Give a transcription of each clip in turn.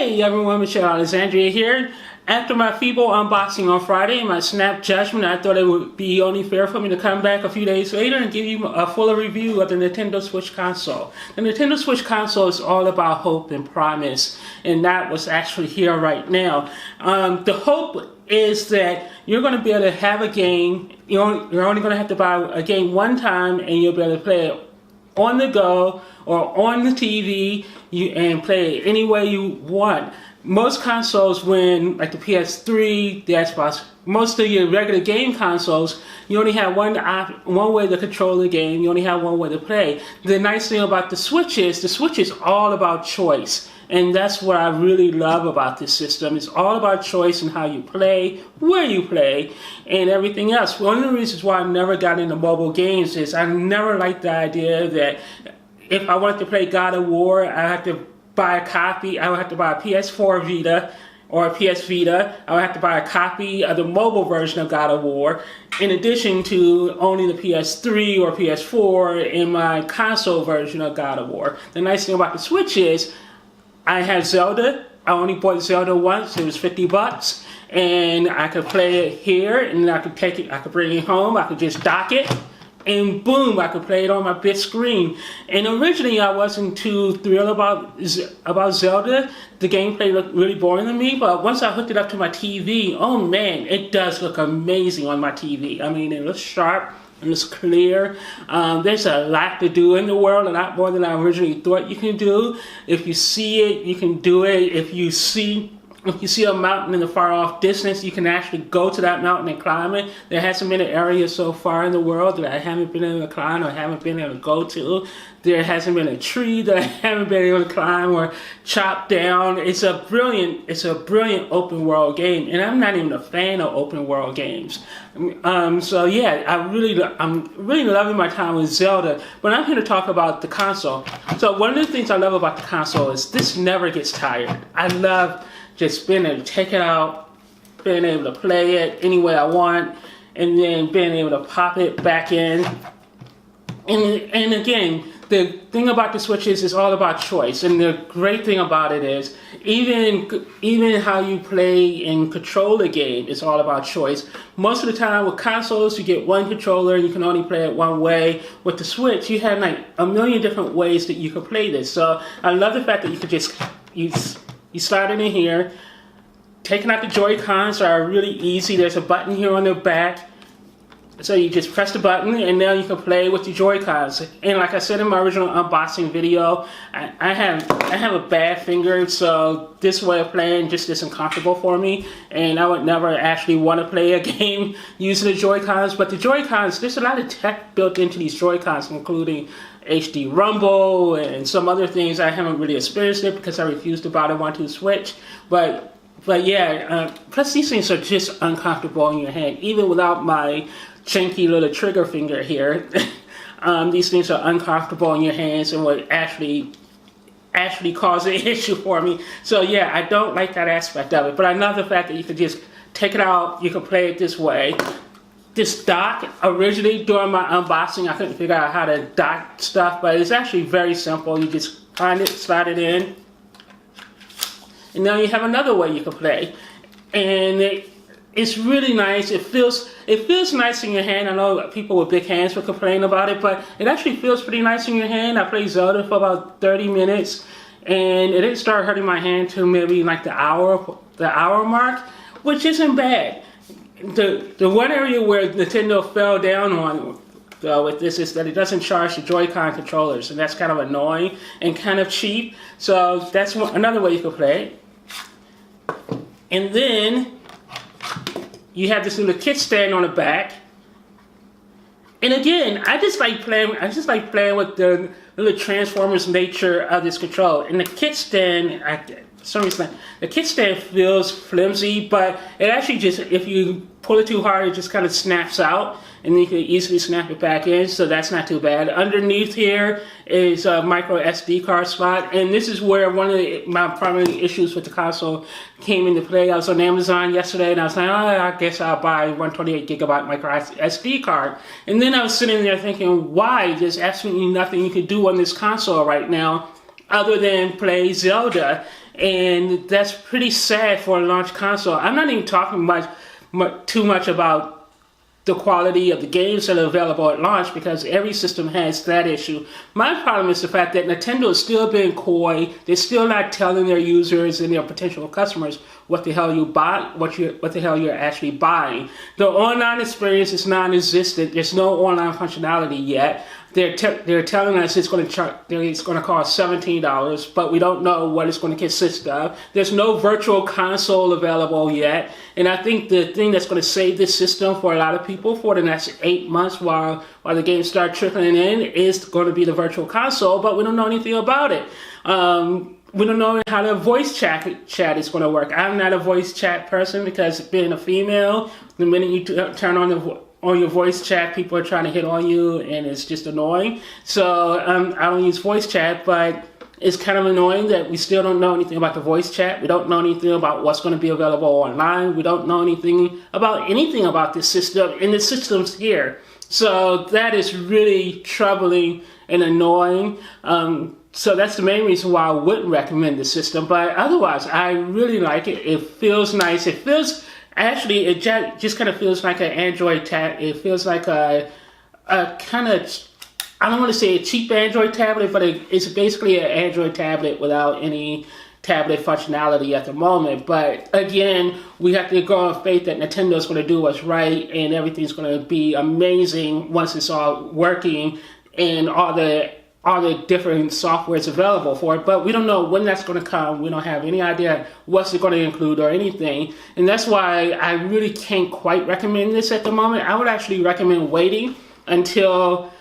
Hey everyone, Michelle Alexandria here. After my feeble unboxing on Friday and my snap judgment, I thought it would be only fair for me to come back a few days later and give you a fuller review of the Nintendo Switch console. The Nintendo Switch console is all about hope and promise, and that was actually here right now. The hope is that you're going to be able to have a game. You're only going to have to buy a game one time, and you'll be able to play it on the go or on the TV and play it any way you want. Most consoles, when like the PS3, the Xbox, most of your regular game consoles, you only have one way to control the game. You only have one way to play. The nice thing about the Switch is all about choice. And that's what I really love about this system. It's all about choice and how you play, where you play, and everything else. One of the reasons why I never got into mobile games is I never liked the idea that if I wanted to play God of War, I had to buy a copy. I would have to buy a PS4 Vita or a PS Vita. I would have to buy a copy of the mobile version of God of War, in addition to owning the PS3 or PS4 in my console version of God of War. The nice thing about the Switch is I had Zelda. I only bought Zelda once. It was $50, and I could play it here, and I could take it. I could bring it home. I could just dock it, and boom, I could play it on my big screen. And originally, I wasn't too thrilled about Zelda. The gameplay looked really boring to me. But once I hooked it up to my TV, oh man, it does look amazing on my TV. I mean, it looks sharp. And it's clear. There's a lot to do in the world, a lot more than I originally thought you can do. If you see it, you can do it. If you see a mountain in the far off distance, you can actually go to that mountain and climb it. There hasn't been an area so far in the world that I haven't been able to climb or haven't been able to go to. There hasn't been a tree that I haven't been able to climb or chop down. It's a brilliant open world game, and I'm not even a fan of open world games. So yeah, I'm really loving my time with Zelda. But I'm here to talk about the console. So one of the things I love about the console is this never gets tired. I love just being able to take it out, being able to play it any way I want, and then being able to pop it back in. And again, the thing about the Switch is it's all about choice. And the great thing about it is even how you play and control the game is all about choice. Most of the time with consoles, you get one controller and you can only play it one way. With the Switch, you have like a million different ways that you can play this. So I love the fact that you could just you slide it in here. Taking out the Joy-Cons are really easy. There's a button here on the back. So you just press the button and now you can play with the Joy-Cons. And like I said in my original unboxing video, I have a bad finger, so this way of playing just isn't comfortable for me. And I would never actually want to play a game using the Joy-Cons. But the Joy-Cons, there's a lot of tech built into these Joy-Cons, including HD Rumble and some other things. I haven't really experienced it because I refused to buy the one to Switch. But yeah, plus these things are just uncomfortable in your hand, even without my chunky little trigger finger here. These things are uncomfortable in your hands and would actually cause an issue for me. So yeah, I don't like that aspect of it. But I love the fact that you can just take it out, you can play it this way. This dock, originally during my unboxing, I couldn't figure out how to dock stuff, but it's actually very simple. You just find it, slide it in, and now you have another way you can play. And it's really nice. It feels nice in your hand. I know people with big hands will complain about it, but it actually feels pretty nice in your hand. I played Zelda for about 30 minutes, and it didn't start hurting my hand till maybe like the hour mark, which isn't bad. The one area where Nintendo fell down on with this is that it doesn't charge the Joy-Con controllers, and that's kind of annoying and kind of cheap. So that's another way you can play it. And then you have this little kickstand on the back. And again, I just like playing with the little Transformers nature of this control. And the kickstand, for some reason, the kickstand feels flimsy, but it actually just, if you pull it too hard, it just kind of snaps out, and then you can easily snap it back in, so that's not too bad. Underneath here is a micro SD card slot, and this is where one of my primary issues with the console came into play. I was on Amazon yesterday, and I was like, oh, I guess I'll buy 128 gigabyte micro SD card. And then I was sitting there thinking, why? There's absolutely nothing you can do on this console right now other than play Zelda. and that's pretty sad for a launch console. I'm not even talking too much about the quality of the games that are available at launch, because every system has that issue. My problem is the fact that Nintendo is still being coy. They're still not telling their users and their potential customers what the hell you buy, what the hell you're actually buying. The online experience is non-existent. There's no online functionality yet. They're telling us it's going to cost $17, but we don't know what it's going to consist of. There's no virtual console available yet, and I think the thing that's going to save this system for a lot of people for the next 8 months while the games start trickling in is going to be the virtual console. But we don't know anything about it. We don't know how the voice chat is going to work. I'm not a voice chat person, because being a female, the minute you turn on your voice chat, people are trying to hit on you, and it's just annoying. So I don't use voice chat, but it's kind of annoying that we still don't know anything about the voice chat. We don't know anything about what's going to be available online. We don't know anything about this system, and the system's here. So that is really troubling and annoying. So that's the main reason why I wouldn't recommend the system. But otherwise, I really like it. It feels nice. It just kind of feels like an Android tablet. It feels like a kind of, I don't want to say a cheap Android tablet, but it's basically an Android tablet without any tablet functionality at the moment. But again, we have to go on faith that Nintendo is going to do what's right, and everything's going to be amazing once it's all working and all the different softwares available for it. But we don't know when that's going to come. We don't have any idea what's it going to include or anything. And that's why I really can't quite recommend this at the moment. I would actually recommend waiting until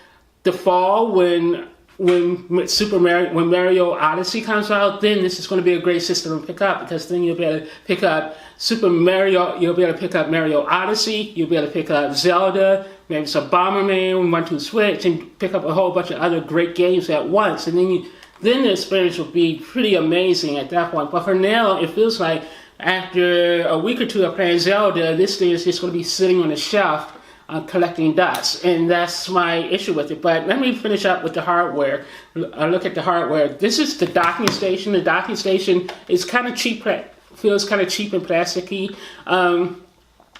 the fall when Mario Odyssey comes out. Then this is going to be a great system to pick up, because then you'll be able to pick up you'll be able to pick up Mario Odyssey, you'll be able to pick up Zelda, maybe some Bomberman, 1-2 Switch, and pick up a whole bunch of other great games at once. And then the experience will be pretty amazing at that point. But for now, it feels like after a week or two of playing Zelda, this thing is just going to be sitting on the shelf collecting dust, and that's my issue with it. But let me finish up with the hardware. Look at the hardware. This is the docking station. The docking station is kind of cheap, feels kind of cheap and plasticky.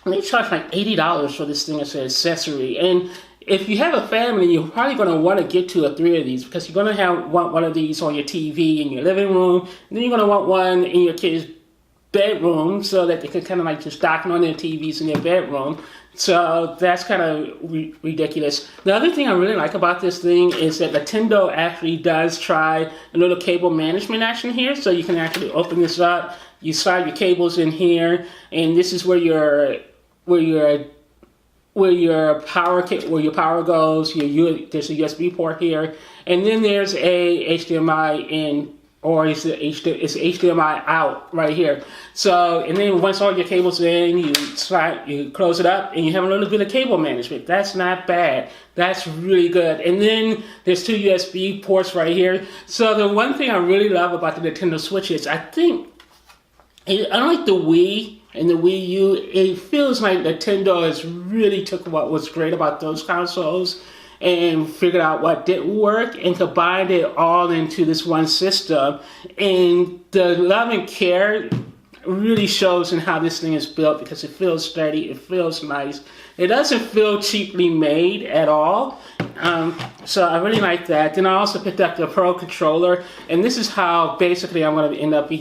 They charge like $80 for this thing as an accessory. And if you have a family, you're probably going to want to get 2 or 3 of these, because you're going to want one of these on your TV in your living room, and then you're going to want one in your kids' bedroom, so that they can kind of like just dock on their TVs in their bedroom. So that's kind of ridiculous. The other thing I really like about this thing is that Nintendo actually does try a little cable management action here. So you can actually open this up, you slide your cables in here, and this is where your power goes. There's a USB port here, and then there's a HDMI in, or it's HDMI out right here. So, and then once all your cables are in, you close it up, and you have a little bit of cable management. That's not bad. That's really good. And then there's 2 USB ports right here. So the one thing I really love about the Nintendo Switch is, unlike the Wii and the Wii U, it feels like Nintendo has really took what was great about those consoles and figured out what didn't work and combined it all into this one system. And the love and care really shows in how this thing is built, because it feels sturdy, it feels nice. It doesn't feel cheaply made at all. So I really like that. Then I also picked up the Pro controller, and this is how basically I'm going to end up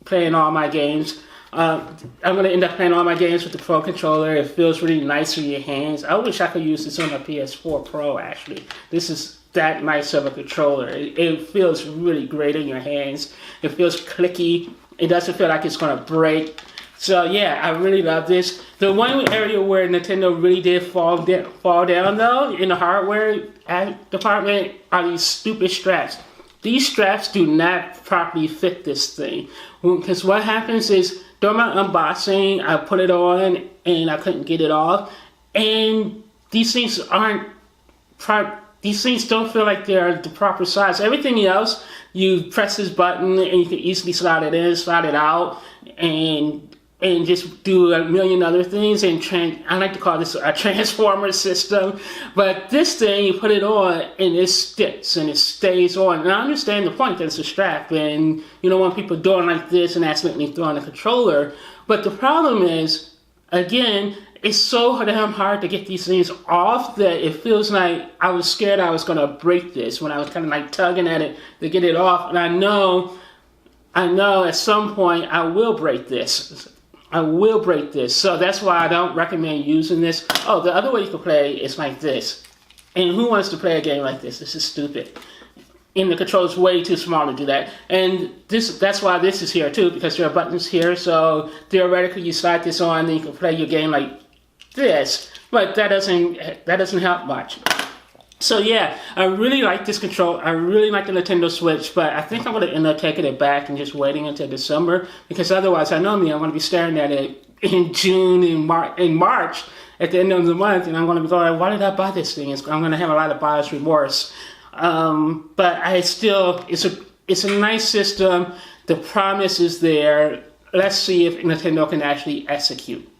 playing all my games. I'm going to end up playing all my games with the Pro controller. It feels really nice in your hands. I wish I could use this on a PS4 Pro, actually. This is that nice of a controller. It feels really great in your hands. It feels clicky. It doesn't feel like it's going to break. So yeah, I really love this. The one area where Nintendo really did fall down though, in the hardware department, are these stupid straps. These straps do not properly fit this thing. Because what happens is, during my unboxing, I put it on and I couldn't get it off. And these things don't feel like they're the proper size. Everything else, you press this button and you can easily slide it in, slide it out, and and just do a million other things. And I like to call this a transformer system. But this thing, you put it on and it sticks and it stays on. And I understand the point that it's a strap, and you don't want people doing like this and accidentally throwing the controller. But the problem is, again, it's so damn hard to get these things off that it feels like I was scared I was going to break this when I was kind of like tugging at it to get it off. And I know at some point I will break this. I will break this. So that's why I don't recommend using this. Oh, the other way you can play is like this. And who wants to play a game like this? This is stupid. And the controller's way too small to do that. And that's why this is here too, because there are buttons here. So theoretically you slide this on and you can play your game like this. But that doesn't help much. So yeah, I really like this control. I really like the Nintendo Switch, but I think I'm going to end up taking it back and just waiting until December, because otherwise, I know me, I'm going to be staring at it in June and March at the end of the month, and I'm going to be going, why did I buy this thing? I'm going to have a lot of buyer's remorse. But it's a nice system. The promise is there. Let's see if Nintendo can actually execute.